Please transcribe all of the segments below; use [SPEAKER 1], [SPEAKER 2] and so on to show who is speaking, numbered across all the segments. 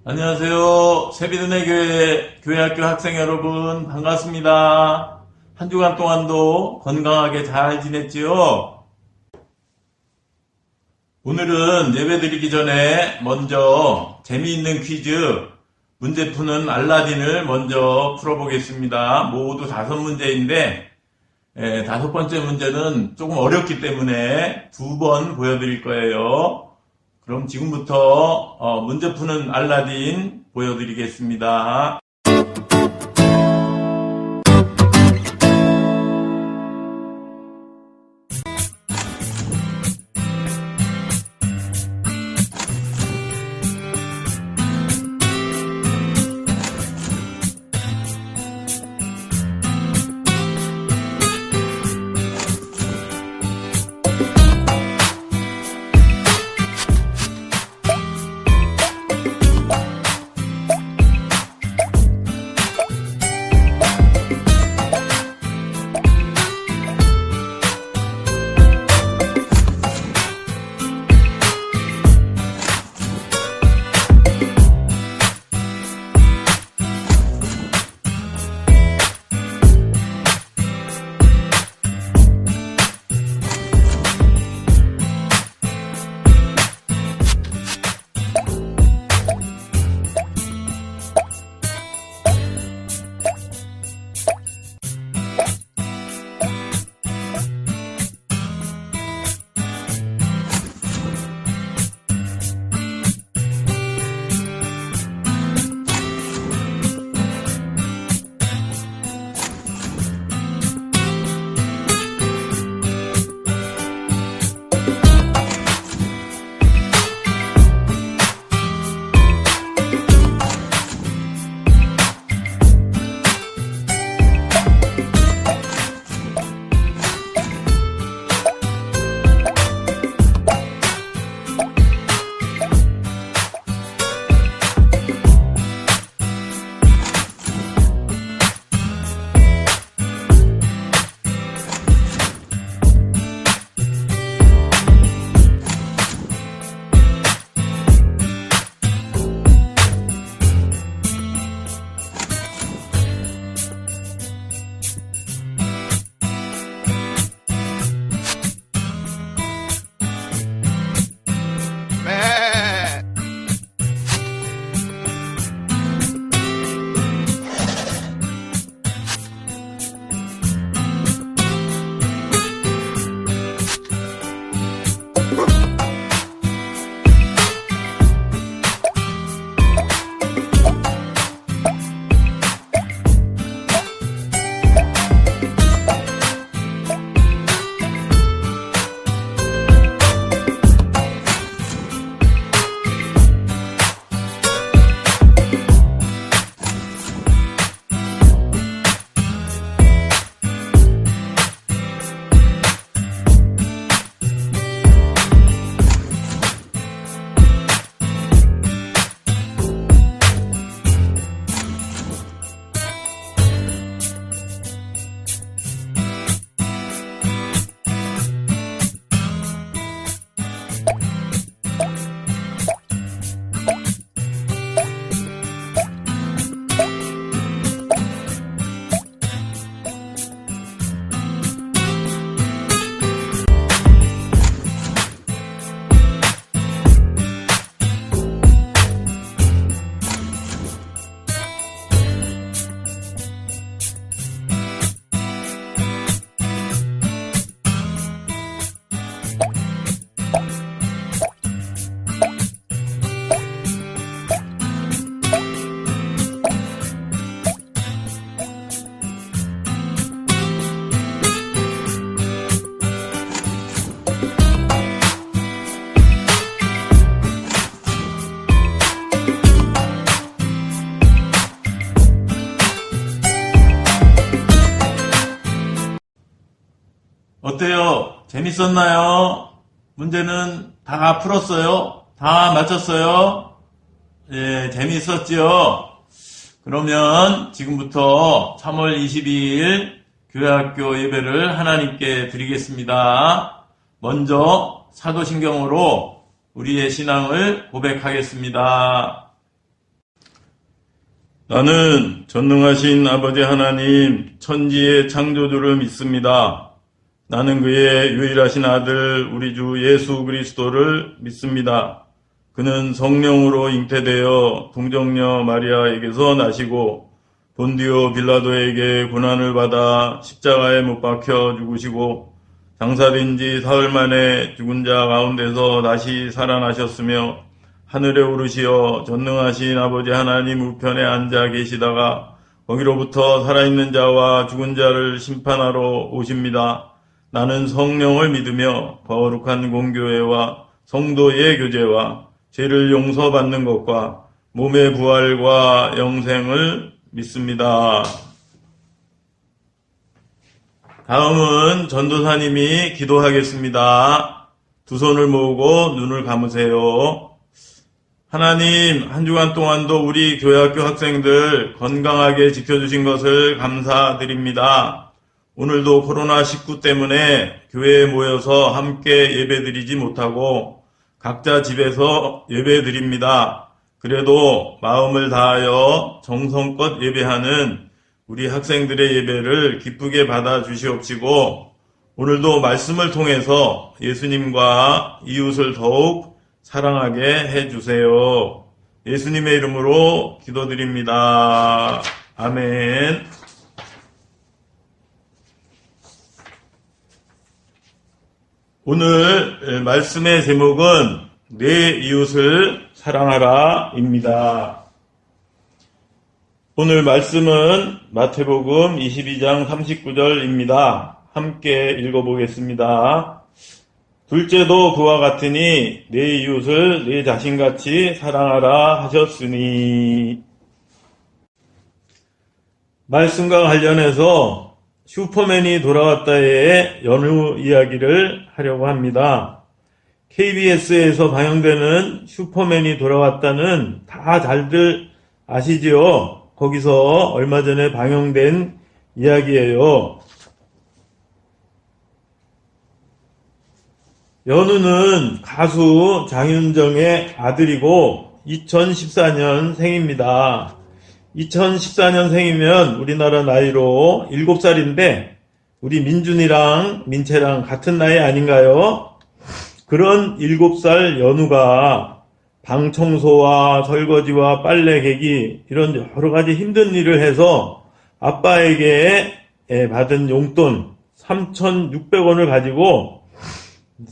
[SPEAKER 1] 안녕하세요. 세비드네 교회 학교 학생 여러분 반갑습니다. 한 주간 동안도 건강하게 잘 지냈지요? 오늘은 예배 드리기 전에 먼저 재미있는 퀴즈 문제 푸는 알라딘을 먼저 풀어보겠습니다. 모두 5문제인데 5번째 문제는 조금 어렵기 때문에 2번 보여드릴 거예요. 그럼 지금부터 문제 푸는 알라딘 보여드리겠습니다. 어때요? 재밌었나요? 문제는 다 풀었어요? 다 맞췄어요? 예, 재밌었죠? 그러면 지금부터 3월 22일 교회학교 예배를 하나님께 드리겠습니다. 먼저 사도신경으로 우리의 신앙을 고백하겠습니다. 나는 전능하신 아버지 하나님 천지의 창조주를 믿습니다. 나는 그의 유일하신 아들 우리 주 예수 그리스도를 믿습니다. 그는 성령으로 잉태되어 동정녀 마리아에게서 나시고 본디오 빌라도에게 고난을 받아 십자가에 못 박혀 죽으시고 장사된 지 사흘 만에 죽은 자 가운데서 다시 살아나셨으며 하늘에 오르시어 전능하신 아버지 하나님 우편에 앉아 계시다가 거기로부터 살아있는 자와 죽은 자를 심판하러 오십니다. 나는 성령을 믿으며 거룩한 공교회와 성도의 교제와 죄를 용서받는 것과 몸의 부활과 영생을 믿습니다. 다음은 전도사님이 기도하겠습니다. 두 손을 모으고 눈을 감으세요. 하나님, 한 주간 동안도 우리 교회학교 학생들 건강하게 지켜주신 것을 감사드립니다. 오늘도 코로나19 때문에 교회에 모여서 함께 예배드리지 못하고 각자 집에서 예배드립니다. 그래도 마음을 다하여 정성껏 예배하는 우리 학생들의 예배를 기쁘게 받아 주시옵시고 오늘도 말씀을 통해서 예수님과 이웃을 더욱 사랑하게 해주세요. 예수님의 이름으로 기도드립니다. 아멘. 오늘 말씀의 제목은 내 이웃을 사랑하라입니다. 오늘 말씀은 마태복음 22장 39절입니다. 함께 읽어보겠습니다. 둘째도 그와 같으니 내 이웃을 내 자신같이 사랑하라 하셨으니. 말씀과 관련해서 슈퍼맨이 돌아왔다의 연우 이야기를 하려고 합니다. KBS에서 방영되는 슈퍼맨이 돌아왔다는 다 잘들 아시지요? 거기서 얼마 전에 방영된 이야기예요. 연우는 가수 장윤정의 아들이고 2014년생입니다. 2014년생이면 우리나라 나이로 7살인데 우리 민준이랑 민채랑 같은 나이 아닌가요? 그런 7살 연우가 방 청소와 설거지와 빨래 개기 이런 여러 가지 힘든 일을 해서 아빠에게 받은 용돈 3,600원을 가지고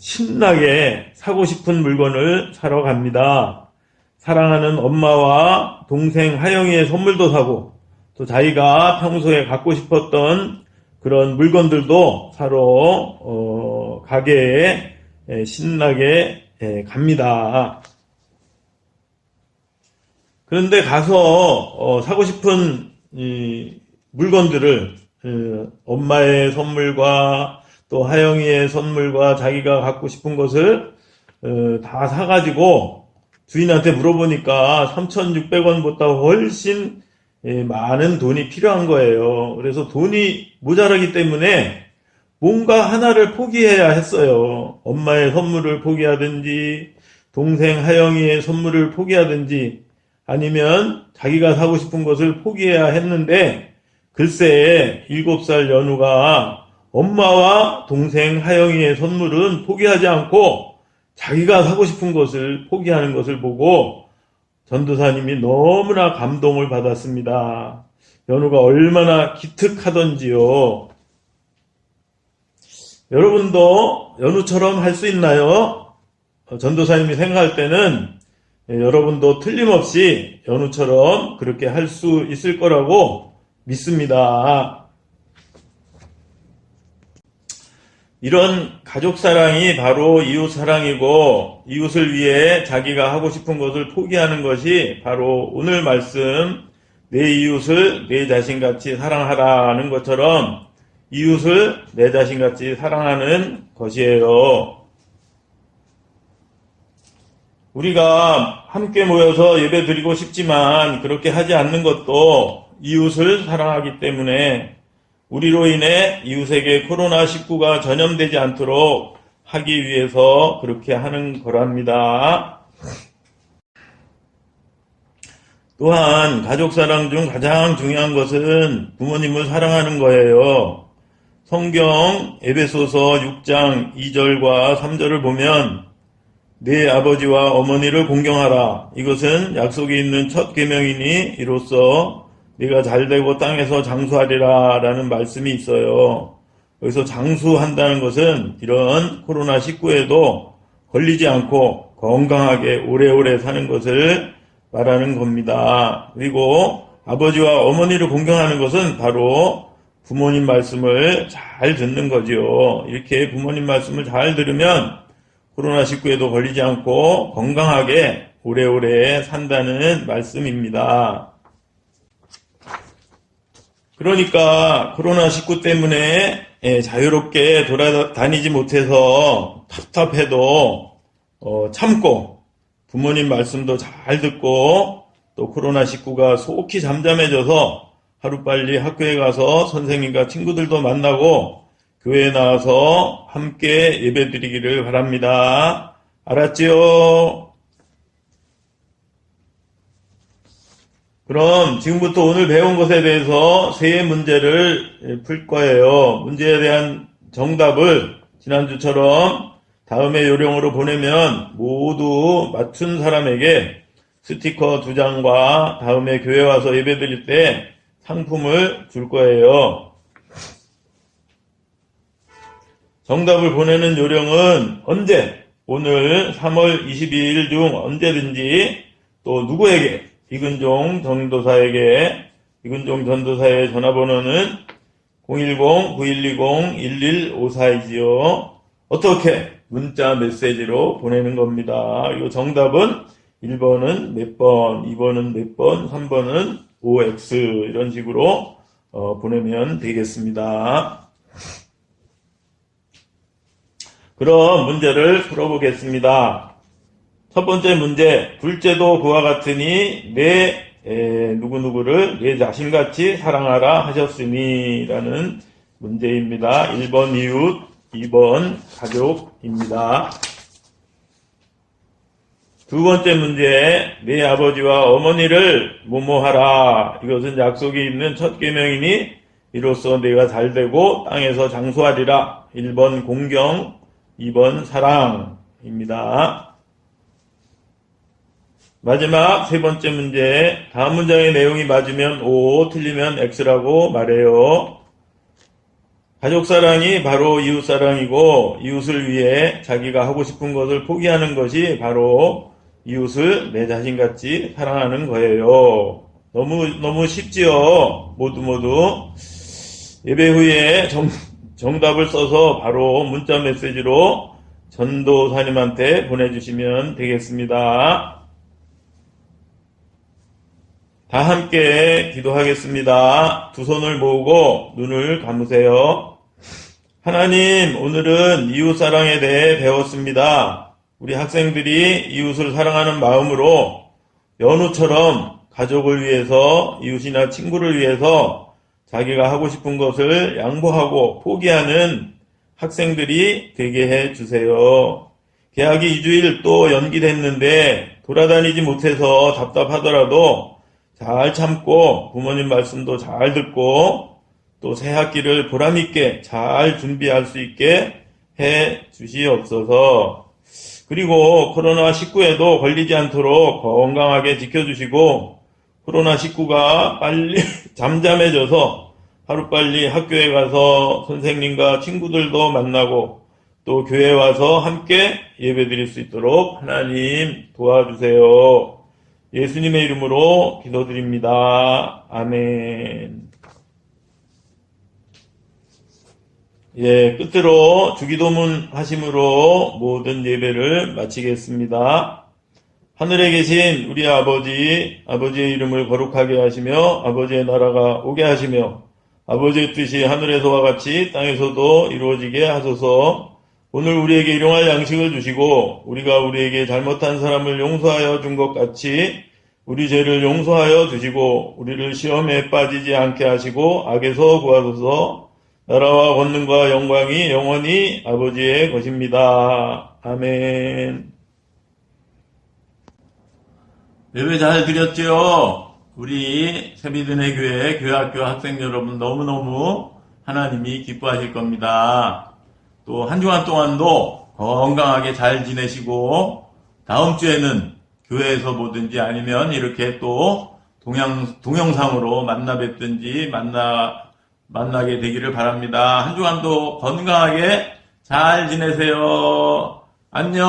[SPEAKER 1] 신나게 사고 싶은 물건을 사러 갑니다. 사랑하는 엄마와 동생 하영이의 선물도 사고 또 자기가 평소에 갖고 싶었던 그런 물건들도 사러 가게에 신나게 갑니다. 그런데 가서 사고 싶은 물건들을 엄마의 선물과 또 하영이의 선물과 자기가 갖고 싶은 것을 다 사가지고 주인한테 물어보니까 3,600원보다 훨씬 많은 돈이 필요한 거예요. 그래서 돈이 모자라기 때문에 뭔가 하나를 포기해야 했어요. 엄마의 선물을 포기하든지 동생 하영이의 선물을 포기하든지 아니면 자기가 사고 싶은 것을 포기해야 했는데 글쎄 7살 연우가 엄마와 동생 하영이의 선물은 포기하지 않고 자기가 사고 싶은 것을 포기하는 것을 보고 전도사님이 너무나 감동을 받았습니다. 연우가 얼마나 기특하던지요. 여러분도 연우처럼 할 수 있나요? 전도사님이 생각할 때는 여러분도 틀림없이 연우처럼 그렇게 할 수 있을 거라고 믿습니다. 이런 가족 사랑이 바로 이웃 사랑이고 이웃을 위해 자기가 하고 싶은 것을 포기하는 것이 바로 오늘 말씀 내 이웃을 내 자신같이 사랑하라는 것처럼 이웃을 내 자신같이 사랑하는 것이에요. 우리가 함께 모여서 예배 드리고 싶지만 그렇게 하지 않는 것도 이웃을 사랑하기 때문에 우리로 인해 이웃에게 코로나19가 전염되지 않도록 하기 위해서 그렇게 하는 거랍니다. 또한 가족 사랑 중 가장 중요한 것은 부모님을 사랑하는 거예요. 성경 에베소서 6장 2절과 3절을 보면 네 아버지와 어머니를 공경하라. 이것은 약속이 있는 첫 계명이니 이로써 네가 잘되고 땅에서 장수하리라 라는 말씀이 있어요. 여기서 장수한다는 것은 이런 코로나19에도 걸리지 않고 건강하게 오래오래 사는 것을 말하는 겁니다. 그리고 아버지와 어머니를 공경하는 것은 바로 부모님 말씀을 잘 듣는 거죠. 이렇게 부모님 말씀을 잘 들으면 코로나19에도 걸리지 않고 건강하게 오래오래 산다는 말씀입니다. 그러니까 코로나19 때문에 자유롭게 돌아다니지 못해서 답답해도 참고 부모님 말씀도 잘 듣고 또 코로나19가 속히 잠잠해져서 하루빨리 학교에 가서 선생님과 친구들도 만나고 교회에 나와서 함께 예배드리기를 바랍니다. 알았지요? 그럼 지금부터 오늘 배운 것에 대해서 세 문제를 풀 거예요. 문제에 대한 정답을 지난주처럼 다음에 요령으로 보내면 모두 맞춘 사람에게 스티커 2장과 다음에 교회 와서 예배드릴 때 상품을 줄 거예요. 정답을 보내는 요령은 언제, 오늘 3월 22일 중 언제든지 또 누구에게, 이근종 전도사의 전화번호는 010-9120-1154이지요. 어떻게? 문자 메시지로 보내는 겁니다. 이 정답은 1번은 몇 번, 2번은 몇 번, 3번은 OX 이런 식으로 보내면 되겠습니다. 그럼 문제를 풀어보겠습니다. 첫 번째 문제, 둘째도 그와 같으니 누구누구를 내 자신같이 사랑하라 하셨으니 라는 문제입니다. 1번 이웃, 2번 가족입니다. 두 번째 문제, 내 아버지와 어머니를 뭐뭐하라. 이것은 약속이 있는 첫 계명이니 이로써 내가 잘되고 땅에서 장수하리라. 1번 공경, 2번 사랑입니다. 마지막 세 번째 문제, 다음 문장의 내용이 맞으면 O, 틀리면 X라고 말해요. 가족사랑이 바로 이웃사랑이고 이웃을 위해 자기가 하고 싶은 것을 포기하는 것이 바로 이웃을 내 자신같이 사랑하는 거예요. 너무 쉽지요? 모두 예배 후에 정답을 써서 바로 문자 메시지로 전도사님한테 보내주시면 되겠습니다. 다 함께 기도하겠습니다. 두 손을 모으고 눈을 감으세요. 하나님, 오늘은 이웃사랑에 대해 배웠습니다. 우리 학생들이 이웃을 사랑하는 마음으로 연우처럼 가족을 위해서, 이웃이나 친구를 위해서 자기가 하고 싶은 것을 양보하고 포기하는 학생들이 되게 해주세요. 개학이 2주일 또 연기됐는데 돌아다니지 못해서 답답하더라도 잘 참고 부모님 말씀도 잘 듣고 또 새 학기를 보람있게 잘 준비할 수 있게 해 주시옵소서. 그리고 코로나19에도 걸리지 않도록 건강하게 지켜주시고 코로나19가 빨리 잠잠해져서 하루빨리 학교에 가서 선생님과 친구들도 만나고 또 교회에 와서 함께 예배드릴 수 있도록 하나님 도와주세요. 예수님의 이름으로 기도드립니다. 아멘. 끝으로 주기도문 하심으로 모든 예배를 마치겠습니다. 하늘에 계신 우리 아버지의 이름을 거룩하게 하시며 아버지의 나라가 오게 하시며 아버지의 뜻이 하늘에서와 같이 땅에서도 이루어지게 하소서. 오늘 우리에게 일용할 양식을 주시고 우리가 우리에게 잘못한 사람을 용서하여 준 것 같이 우리 죄를 용서하여 주시고 우리를 시험에 빠지지 않게 하시고 악에서 구하소서. 나라와 권능과 영광이 영원히 아버지의 것입니다. 아멘. 예배 잘 드렸죠? 우리 새비드네 교회 교회학교 학생 여러분 너무너무 하나님이 기뻐하실 겁니다. 또 한 주간 동안도 건강하게 잘 지내시고 다음 주에는 교회에서 보든지 아니면 이렇게 또 동영상으로 만나 뵙든지 만나게 되기를 바랍니다. 한 주간도 건강하게 잘 지내세요. 안녕.